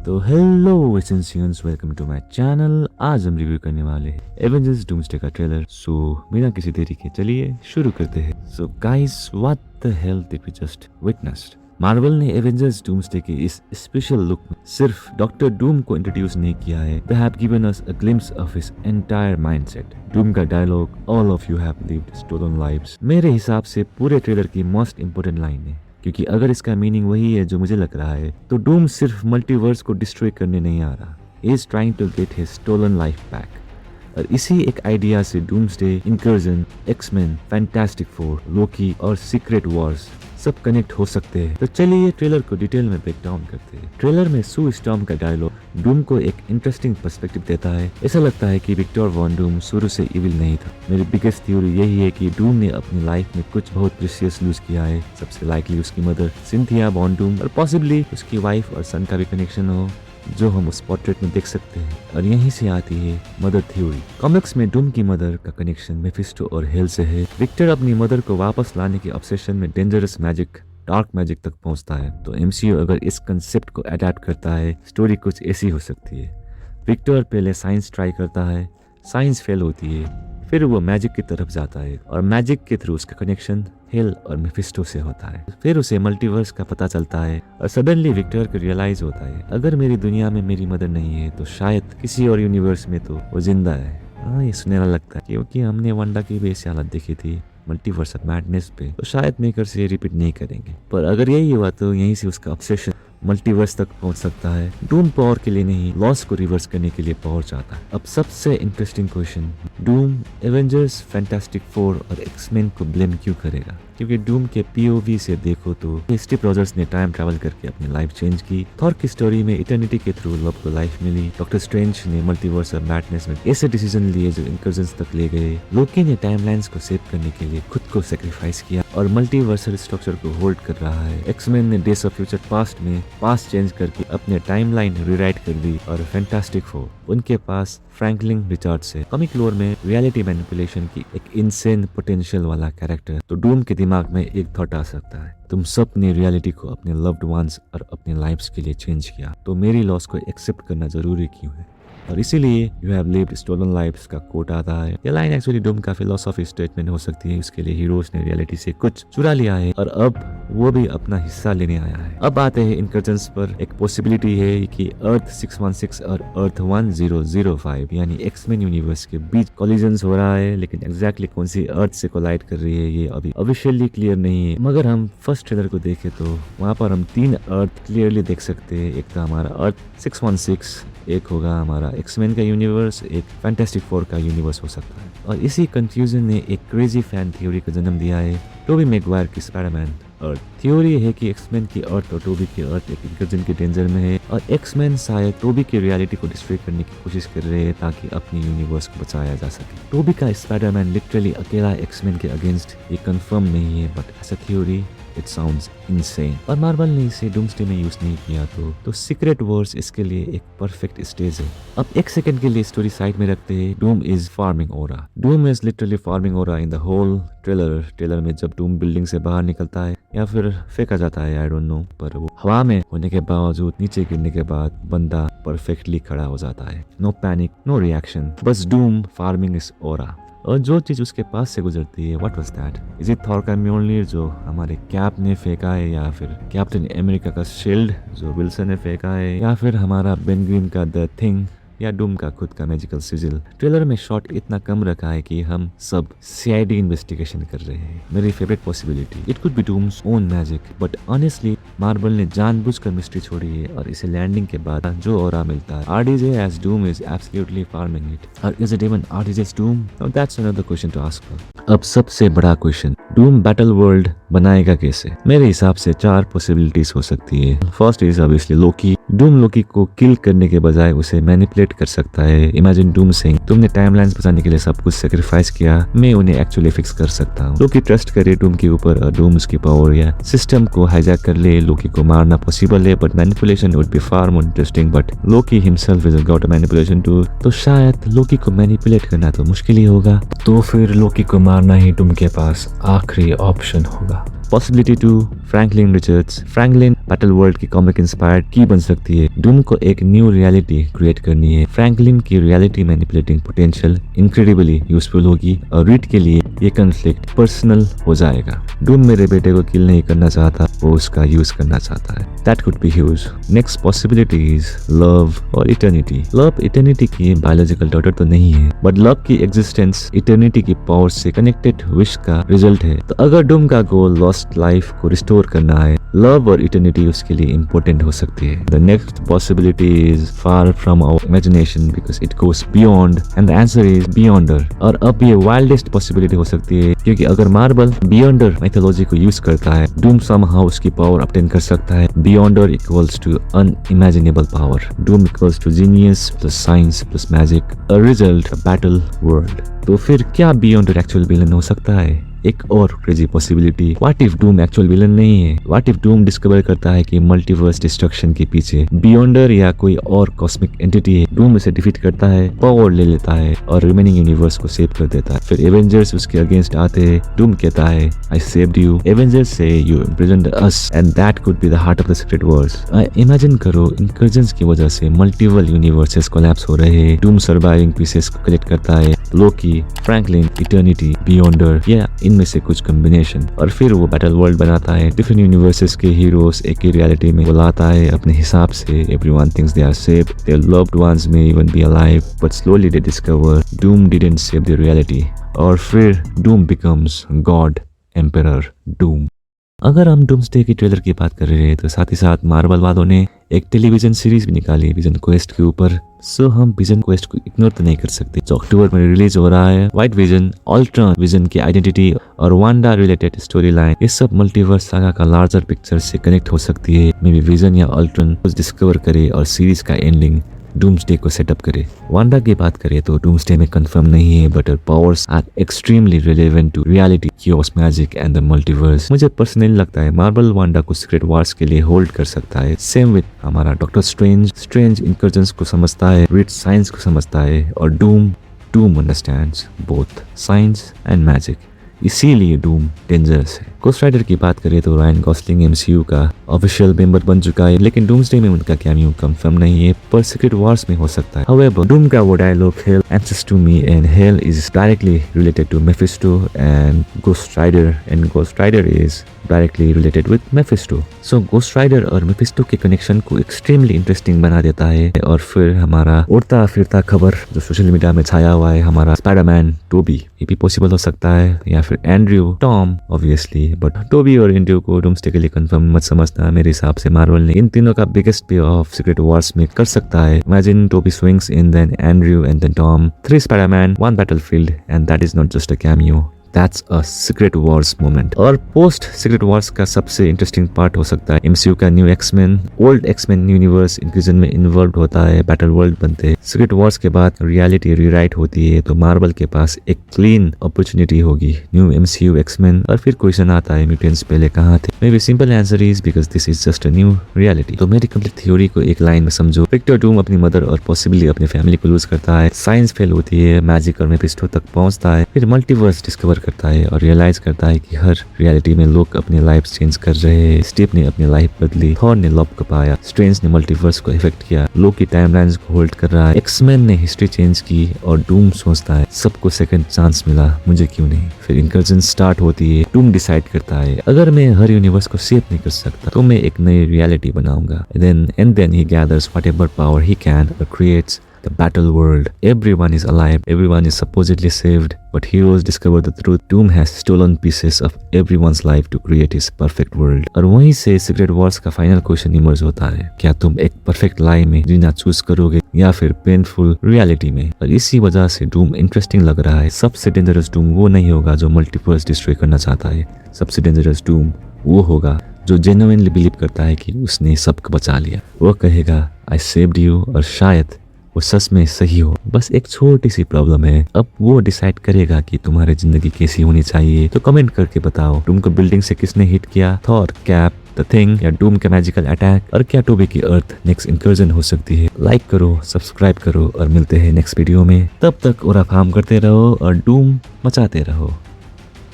तो हेलो एसेंशियंस, welcome to my channel. आज हम रिव्यू करने वाले हैं एवेंजर्स डूम्सडे का ट्रेलर। सो बिना किसी देरी के चलिए शुरू करते हैं। So guys, what the hell did we just witnessed? Marvel ने एवेंजर्स डूम्सडे के इस स्पेशल लुक में सिर्फ डॉक्टर डूम को इंट्रोड्यूस नहीं किया है, they have given us a glimpse of his entire mindset. Doom का dialogue all of you have lived stolen lives मेरे हिसाब से पूरे ट्रेलर की मोस्ट इंपोर्टेंट लाइन है, क्योंकि अगर इसका मीनिंग वही है जो मुझे लग रहा है तो डूम सिर्फ मल्टीवर्स को डिस्ट्रॉय करने नहीं आ रहा, he is trying to get his stolen life back. और इसी एक आइडिया से Doomsday, Incursion, X Men, Fantastic Four, Loki और सीक्रेट वॉर्स सब कनेक्ट हो सकते हैं। तो चलिए ट्रेलर को डिटेल में ब्रेक डाउन करते हैं। ट्रेलर में सू स्टॉर्म का डायलॉग डूम को एक इंटरेस्टिंग पर्सपेक्टिव देता है। ऐसा लगता है कि विक्टर वॉन डूम शुरू से इविल नहीं था। मेरी बिगेस्ट थ्योरी यही है कि डूम ने अपनी लाइफ में कुछ बहुत प्रीशियस लूज किया है। सबसे लाइकली उसकी मदर सिंथिया वॉन डूम, और पॉसिबली उसकी वाइफ और सन का भी कनेक्शन हो, जो हम उस पोर्ट्रेट में देख सकते हैं। और यहीं से आती है मदर थ्योरी। कॉमिक्स में डूम की मदर का कनेक्शन मेफिस्टो और हेल से है। विक्टर अपनी मदर को वापस लाने की ऑब्सेशन में डेंजरस मैजिक, डार्क मैजिक तक पहुंचता है। तो एमसीयू अगर इस कंसेप्ट को अडैप्ट करता है, स्टोरी कुछ ऐसी हो सकती है। विक्टर पहले साइंस ट्राई करता है, साइंस फेल होती है, फिर वो मैजिक की तरफ जाता है और मैजिक के थ्रू उसका कनेक्शन हेल और मेफिस्टो से होता है। फिर उसे मल्टीवर्स का पता चलता है और सडनली विक्टर को रियलाइज होता है, अगर मेरी दुनिया में मेरी मदर नहीं है तो शायद किसी और यूनिवर्स में तो वो जिंदा है। हाँ, ये सुनहरा लगता है, क्योंकि हमने वंडा की भी ऐसी हालत देखी थी मल्टीवर्स ऑफ मैडनेस पे, तो शायद मेकर्स ये रिपीट नहीं करेंगे। पर अगर यही हुआ तो यहीं से उसका ऑब्सेशन मल्टीवर्स तक पहुंच सकता है। डूम पावर के लिए नहीं, लॉस को रिवर्स करने के लिए पावर चाहता है। अब सबसे interesting question, Doom Avengers, fantastic four और एक्समैन को ब्लेम क्यों करेगा? क्योंकि डूम के पीओवी से देखो तो स्टीव रॉजर्स ने टाइम ट्रैवल करके अपनी लाइफ चेंज की। थॉर की स्टोरी में इटर्निटी के थ्रू लव को लाइफ मिली। डॉक्टर स्ट्रेंज ने मल्टीवर्स ऑफ मैडनेस में ऐसे डिसीजन लिए जो इंकर्जन्स तक ले गए। लोकी ने टाइमलाइंस को सेव करने के लिए खुद को सेक्रीफाइस किया और मल्टीवर्सल स्ट्रक्चर को होल्ड कर रहा है। एक्समैन ने डेज ऑफ फ्यूचर पास्ट में पास्ट चेंज करके अपने टाइमलाइन रिराइट कर दी। और फैंटास्टिक फोर, उनके पास फ्रैंकलिन रिचर्ड्स है, कॉमिक लोर में रियलिटी मैनिपुलेशन की एक इनसेन पोटेंशियल वाला कैरेक्टर। तो डूम के दिमाग में एक थॉट आ सकता है, तुम सब ने रियलिटी को अपने लव्ड वंस और अपने लाइफ्स के लिए चेंज किया, तो मेरी लॉस को एक्सेप्ट करना जरूरी क्यों है? और इसीलिए you have lived stolen lives का कोट आता है। ये लाइन एक्चुअली डूम का फिलोसॉफी स्टेटमेंट हो सकती है। उसके लिए हीरोज ने रियलिटी से कुछ चुरा लिया है और अब वो भी अपना हिस्सा लेने आया है। अब आते हैं इंकर्जन्स पर। एक पॉसिबिलिटी है कि अर्थ 616 और अर्थ 1005 यानी एक्समैन यूनिवर्स के बीच कोलिजन्स हो रहा है, लेकिन एग्जैक्टली कौन सी अर्थ से कोलाइड कर रही है ये अभी ऑफिशियली क्लियर नहीं है। मगर हम फर्स्ट ट्रेलर को देखें तो वहाँ पर हम 3 अर्थ क्लियरली देख सकते हैं। एक तो हमारा अर्थ 616, एक होगा हमारा एक्समैन का यूनिवर्स, एक फैंटास्टिक फोर का यूनिवर्स हो सकता है। और इसी कंफ्यूजन ने एक क्रेजी फैन थ्योरी को जन्म दिया है, टोबी मैगवायर की स्पाइडरमैन अर्थ। थ्योरी है कि एक्समैन की अर्थ और टोबी की अर्थ एक इंकर्जन के डेंजर में है और एक्समैन शायद टोबी की रियलिटी को डिस्ट्रॉय करने की कोशिश कर रहे हैं ताकि अपनी यूनिवर्स को बचाया जा सके। टोबी का स्पाइडरमैन लिटरली अकेला एक्समैन के अगेंस्ट, ये कंफर्म नहीं है, but as a theory it sounds insane. और मार्वल ने इसे डूम्सडे में यूज नहीं किया तो सीक्रेट वॉर्स इसके लिए एक परफेक्ट स्टेज है। अब एक सेकंड के लिए स्टोरी साइड में रखते हैं। Doom is farming aura. Doom is literally farming aura in the whole trailer में जब डूम बिल्डिंग से बाहर निकलता है या फिर फेंका जाता है, आई डोंट नो, पर वो हवा में होने के बावजूद नीचे गिरने के बाद बंदा परफेक्टली खड़ा हो जाता है। नो पैनिक, नो रिएक्शन, बस डूम फार्मिंग इज ओरा। और जो चीज उसके पास से गुजरती है, what was that? Is it Thor का म्योलनिर जो हमारे कैप ने फेंका है, या फिर कैप्टन अमेरिका का शील्ड जो विल्सन ने फेंका है, या फिर हमारा बेन ग्रीन का द थिंग, या डूम का खुद का मैजिकल सिजिल? ट्रेलर में शॉट इतना कम रखा है कि हम सब सीआईडी इन्वेस्टिगेशन कर रहे हैं। मेरी favourite possibility, it could be Doom's own magic, but honestly Marvel ने जानबूझकर मिस्ट्री छोड़ी है और इसे लैंडिंग के बाद जो ऑरा मिलता है, RDJ as Doom is absolutely farming it, और is it even RDJ as Doom? Now that's another question to ask for. अब सबसे बड़ा क्वेश्चन, डूम बैटल वर्ल्ड बनाएगा कैसे? मेरे हिसाब से 4 पॉसिबिलिटीज हो सकती है। फर्स्ट इज ऑब्वियसली लोकी। डूम लोकी को किल करने के बजाय उसे मैनिपुलेट कर सकता है। इमेजिन डूम सिंह, तुमने टाइमलाइंस बचाने के लिए सब कुछ सेक्रीफाइस किया, मैं उन्हें एक्चुअली फिक्स कर सकता हूँ। लोकी ट्रस्ट करे डूम के ऊपर और डूम उसकी पावर या सिस्टम को हाईजैक कर ले। लोकी को मारना पॉसिबल है, but manipulation would be far more interesting. But Loki himself is got a manipulation tool, तो शायद लोकी को मैनिपुलेट करना तो मुश्किल ही होगा। तो फिर लोकी को मारना ही डूम के पास आखिरी ऑप्शन होगा। Possibility 2, Franklin Richards. Franklin battle world की कॉमिक इंस्पायर्ड की बन सकती है। डूम को एक न्यू रियलिटी क्रिएट करनी है। फ्रैंकलिन की reality manipulating potential incredibly useful होगी और रीड के लिए ये कॉन्फ्लिक्ट पर्सनल हो जाएगा। डूम मेरे बेटे को किल नहीं करना चाहता, वो उसका यूज करना चाहता है। That could be huge. Next possibility is love और इटर्निटी। लव इटर्निटी की बायोलॉजिकल डॉटर तो नहीं है, बट लव की एग्जिस्टेंस इटर्निटी की पावर से कनेक्टेड विश का रिजल्ट है। तो अगर डूम का गोल लॉस्ट लाइफ को रिस्टोर करना है, लव और इटर्निटी उसके लिए इंपॉर्टेंट हो सकती है। The next possibility is far from our imagination because it goes beyond and the answer is Beyonder. और अब ये वाइल्डेस्ट पॉसिबिलिटी हो सकती है, क्योंकि अगर मार्बल बियॉन्डर माइथोलॉजी को यूज करता है, डूम समहाउ उसकी पावर ऑब्टेन कर सकता है। Beyonder equals to unimaginable power. Doom equals to genius plus science plus magic, a result battle world. तो फिर क्या बियॉन्डर एक्चुअल विलन हो सकता है? एक और crazy possibility, what if Doom actual villain नहीं है? व्हाट इफ डूम डिस्कवर करता है कि मल्टीवर्स डिस्ट्रक्शन के पीछे बियॉन्डर या कोई और कॉस्मिक एंटिटी है। डूम इसे डिफीट करता है, पावर ले लेता है और रिमेनिंग यूनिवर्स को सेव कर देता है। फिर एवेंजर्स उसके अगेंस्ट आते हैं। डूम कहता है आई सेव्ड यू। एवेंजर्स से you imprisoned us and that could be the heart of the secret Wars. Imagine करो, इनकर्जन्स की वजह से मल्टीपल यूनिवर्सेस कोलैप्स हो रहे हैं। डूम सर्वाइविंग पीसेस को कलेक्ट करता है। लोकी, फ्रैंकलिन, इटर्निटी, बियॉन्डर या इनमें से कुछ कॉम्बिनेशन, और फिर वो बैटल वर्ल्ड बनाता है। डिफरेंट यूनिवर्सेस के हीरोज एक ही रियलिटी में बुलाता है अपने हिसाब से। Everyone thinks they are safe, their loved ones may even be alive, but slowly they discover Doom didn't save the reality. और फिर Doom becomes god emperor Doom. अगर हम डूम्सडे की ट्रेलर की बात कर रहे हैं, तो साथ ही साथ मार्वल वालों ने एक टेलीविजन सीरीज भी निकाली विजन क्वेस्ट के ऊपर। सो हम विजन क्वेस्ट को इग्नोर तो नहीं कर सकते, जो अक्टूबर में रिलीज हो रहा है। व्हाइट विजन, अल्ट्रॉन विजन की आइडेंटिटी और वांडा रिलेटेड स्टोरी लाइन, ये सब मल्टीवर्स सागा का लार्जर पिक्चर से कनेक्ट हो सकती है। मे बी विजन या अल्ट्रॉन कुछ डिस्कवर करे और सीरीज का एंडिंग डूम्सडे को सेटअप करे। वांडा की बात करें तो डूम्सडे में कंफर्म नहीं है, but her powers are extremely relevant to reality, chaos, magic and the multiverse. मुझे पर्सनली लगता है मार्वल वांडा को सीक्रेट वॉर्स के लिए होल्ड कर सकता है। सेम विद हमारा डॉक्टर स्ट्रेंज। स्ट्रेंज इनकर्जन्स को समझता है, रीड साइंस को समझता है, और Doom understands both science and magic, इसीलिए डूम डेंजरस है। गोस्ट राइडर की बात करें तो रायन गॉसलिंग एमसीयू का ऑफिशियल मेंबर बन चुका है, लेकिन डूम्सडे में उनका कैमियो कंफर्म नहीं है, पर सीक्रेट वॉर्स में हो सकता है। However, डूम का वो dialogue hell answers to me and hell is directly related to Mephisto and Ghost Rider and Ghost Rider is directly related with Mephisto. So Ghost Rider और Mephisto के connection को extremely interesting बना देता है। और फिर हमारा उड़ता फिरता खबर जो सोशल मीडिया में छाया हुआ है, हमारा स्पाइडरमैन टोबी, ये भी पॉसिबल हो सकता है, या फिर Andrew, Tom obviously, but Toby और एंड्रयू को डूम्सडे के लिए कंफर्म मत समझना। मेरे हिसाब से मार्वल ने इन तीनों का बिगेस्ट पे ऑफ सीक्रेट वॉर्स में कर सकता है। Imagine Toby swings in, then Andrew and then Tom, 3 Spiderman, 1 battlefield, and that is not just a cameo, That's a Secret Wars moment. और पोस्ट Secret Wars का सबसे इंटरेस्टिंग पार्ट हो सकता है MCU का new Xman. Old Xman universe inclusion में involve होता है, बैटल वर्ल्ड बनते हैं। Secret Wars के बाद रियलिटी रीराइट होती है, तो मार्वल के पास एक क्लीन अपॉर्चुनिटी होगी, न्यू MCU एक्समैन। और फिर क्वेश्चन आता है म्यूटेंट्स पहले कहाँ थे? May be simple answer is because this is just a new reality. तो मेरी कंप्लीट थ्योरी को एक लाइन में समझो। विक्टर डूम अपनी मदर और पॉसिबली अपनी फैमिली को लूज करता है, साइंस फेल होती है, मैजिक और मेफिस्टो तक पहुंचता है, फिर मल्टीवर्स डिस्कवर करता है और रियलाइज करता है कि हर रियलिटी में लोग अपने लाइफ चेंज कर रहे हैं। स्टीव ने अपनी लाइफ बदली, थॉर ने लॉब को पाया, स्ट्रेंज ने मल्टीवर्स को इफेक्ट किया, लोग की टाइमलाइंस को होल्ड कर रहा है, एक्समैन ने हिस्ट्री चेंज की, और डूम सोचता है सबको सेकंड चांस मिला, मुझे क्यों नहीं। फिर इनकर्जन स्टार्ट होती है। डूम डिसाइड करता है अगर मैं हर यूनिवर्स को सेव नहीं कर सकता तो मैं एक नई रियलिटी बनाऊंगा। Then he gathers whatever power he can or creates the battle world. Everyone is alive, everyone is supposedly saved, but heroes discover the truth. Doom has stolen pieces of everyone's life to create his perfect world. और वहीं से secret Wars का final question emerge होता है, क्या तुम एक perfect लाई में जीना चूज करोगे या फिर पेनफुल रियलिटी में? और इसी वजह से डूम इंटरेस्टिंग लग रहा है। सबसे डेंजरस डूम वो नहीं होगा जो मल्टीवर्स डिस्ट्रॉय करना चाहता है, सबसे डेंजरस डूम वो होगा जो जेन्युइनली बिलीव करता है कि उसने सबको बचा लिया। वो कहेगा आई सेव्ड यू, और शायद वो सच में सही हो। बस एक छोटी सी प्रॉब्लम है, अब वो डिसाइड करेगा कि तुम्हारी जिंदगी कैसी होनी चाहिए। तो कमेंट करके बताओ, डूम को बिल्डिंग से किसने हिट किया, थॉर, कैप, द थिंग, या डूम का मैजिकल अटैक, और क्या टोबी की अर्थ नेक्स्ट इंकर्जन हो सकती है? लाइक करो, सब्सक्राइब करो, और मिलते हैं नेक्स्ट वीडियो में। तब तक ओरा फार्म करते रहो और डूम मचाते रहो।